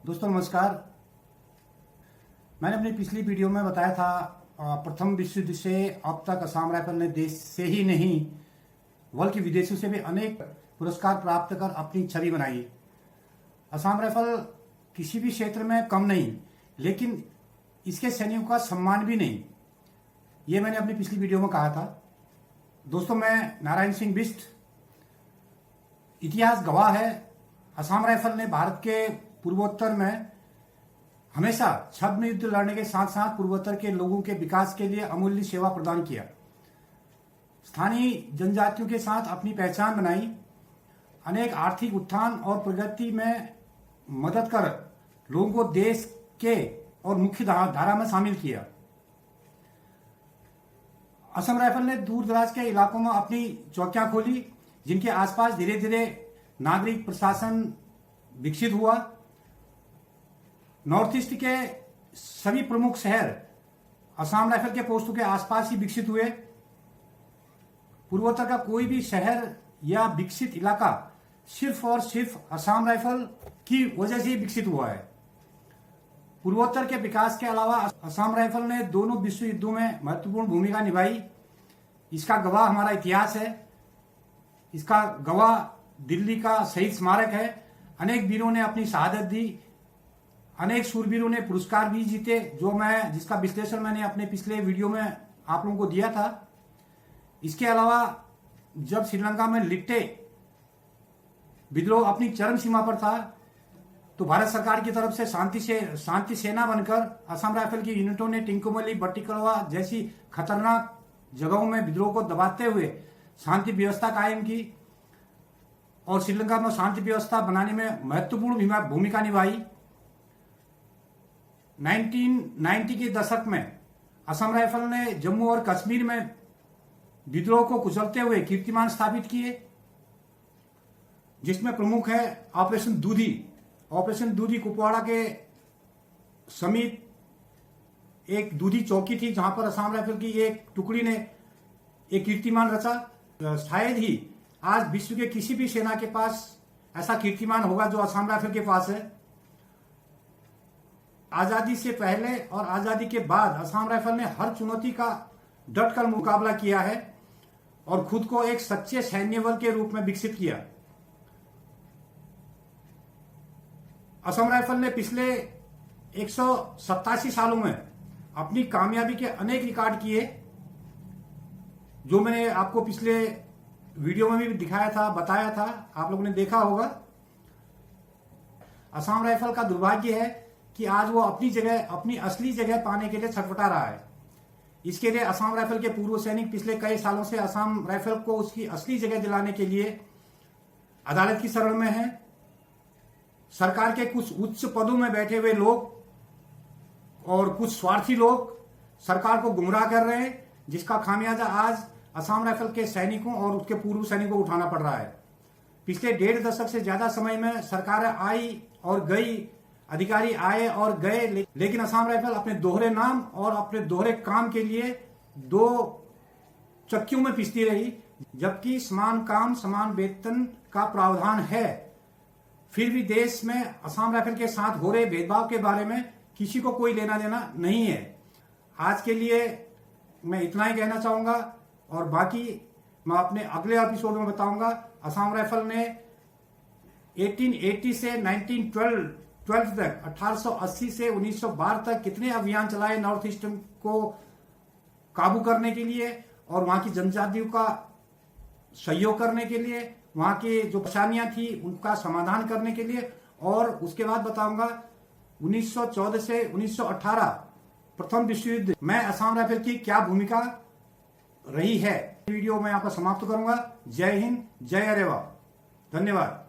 दोस्तों नमस्कार। मैंने अपनी पिछली वीडियो में बताया था प्रथम विश्व युद्ध से अब तक असम राइफल ने देश से ही नहीं बल्कि विदेशों से भी अनेक पुरस्कार प्राप्त कर अपनी छवि बनाई। असम राइफल किसी भी क्षेत्र में कम नहीं, लेकिन इसके सैनिकों का सम्मान भी नहीं, ये मैंने अपनी पिछली वीडियो में कहा था। दोस्तों मैं नारायण सिंह बिष्ट। इतिहास गवाह है, असम राइफल ने भारत के पूर्वोत्तर में हमेशा छद्म युद्ध लड़ने के साथ साथ पूर्वोत्तर के लोगों के विकास के लिए अमूल्य सेवा प्रदान किया। स्थानीय जनजातियों के साथ अपनी पहचान बनाई, अनेक आर्थिक उत्थान और प्रगति में मदद कर लोगों को देश के और मुख्य धारा में शामिल किया। असम राइफल ने दूर दराज के इलाकों में अपनी चौकियां खोली, जिनके आसपास धीरे धीरे नागरिक प्रशासन विकसित हुआ। नॉर्थ ईस्ट के सभी प्रमुख शहर असम राइफल के पोस्टों के आसपास ही विकसित हुए। पूर्वोत्तर का कोई भी शहर या विकसित इलाका सिर्फ और सिर्फ असम राइफल की वजह से ही विकसित हुआ है। पूर्वोत्तर के विकास के अलावा असम राइफल ने दोनों विश्व युद्धों में महत्वपूर्ण भूमिका निभाई। इसका गवाह हमारा इतिहास है, इसका गवाह दिल्ली का शहीद स्मारक है। अनेक वीरों ने अपनी शहादत दी, अनेक शूरवीरों ने पुरस्कार भी जीते, जिसका विश्लेषण मैंने अपने पिछले वीडियो में आप लोगों को दिया था। इसके अलावा जब श्रीलंका में लिट्टे विद्रोह अपनी चरम सीमा पर था, तो भारत सरकार की तरफ से शांति सेना बनकर असम राइफल की यूनिटों ने टिंकुमली, बट्टिकलवा जैसी खतरनाक जगहों में विद्रोह को दबाते हुए शांति व्यवस्था कायम की और श्रीलंका में शांति व्यवस्था बनाने में महत्वपूर्ण भूमिका निभाई। 1990 के दशक में असम राइफल ने जम्मू और कश्मीर में विद्रोह को कुचलते हुए कीर्तिमान स्थापित किए, जिसमें प्रमुख है ऑपरेशन दूधी। ऑपरेशन दूधी कुपवाड़ा के समीप एक दूधी चौकी थी, जहां पर असम राइफल की एक टुकड़ी ने एक कीर्तिमान रचा। शायद ही आज विश्व के किसी भी सेना के पास ऐसा कीर्तिमान होगा जो असम राइफल के पास है। आजादी से पहले और आजादी के बाद असम राइफल ने हर चुनौती का डटकर मुकाबला किया है और खुद को एक सच्चे सैन्य बल के रूप में विकसित किया। असम राइफल ने पिछले 187 सालों में अपनी कामयाबी के अनेक रिकॉर्ड किए, जो मैंने आपको पिछले वीडियो में भी दिखाया था, बताया था, आप लोगों ने देखा होगा। असम राइफल का दुर्भाग्य है कि आज वो अपनी असली जगह पाने के लिए छटपटा रहा है। इसके लिए असम राइफल के पूर्व सैनिक पिछले कई सालों से असम राइफल को उसकी असली जगह दिलाने के लिए अदालत की शरण में है। सरकार के कुछ उच्च पदों में बैठे हुए लोग और कुछ स्वार्थी लोग सरकार को गुमराह कर रहे हैं, जिसका खामियाजा आज असम राइफल के सैनिकों और उसके पूर्व सैनिकों को उठाना पड़ रहा है। पिछले 1.5 दशक से ज्यादा समय में सरकारें आई और गई, अधिकारी आए और गए, लेकिन असम राइफल अपने दोहरे नाम और अपने दोहरे काम के लिए दो चक्कियों में पिसती रही। जबकि समान काम समान वेतन का प्रावधान है, फिर भी देश में असम राइफल के साथ हो रहे भेदभाव के बारे में किसी को कोई लेना देना नहीं है। आज के लिए मैं इतना ही कहना चाहूंगा और बाकी मैं अपने अगले एपिसोड में बताऊंगा। असम राइफल ने 1880 से 1912 तक 1880 से 1912 तक कितने अभियान चलाए नॉर्थ ईस्ट को काबू करने के लिए और वहां की जनजातियों का सहयोग करने के लिए, वहां की जो परेशानियां थी उनका समाधान करने के लिए। और उसके बाद बताऊंगा 1914 से 1918 प्रथम विश्व युद्ध में असम राइफल की क्या भूमिका रही है। वीडियो मैं यहाँ पर समाप्त करूंगा। जय हिंद, जय अरेवा, धन्यवाद।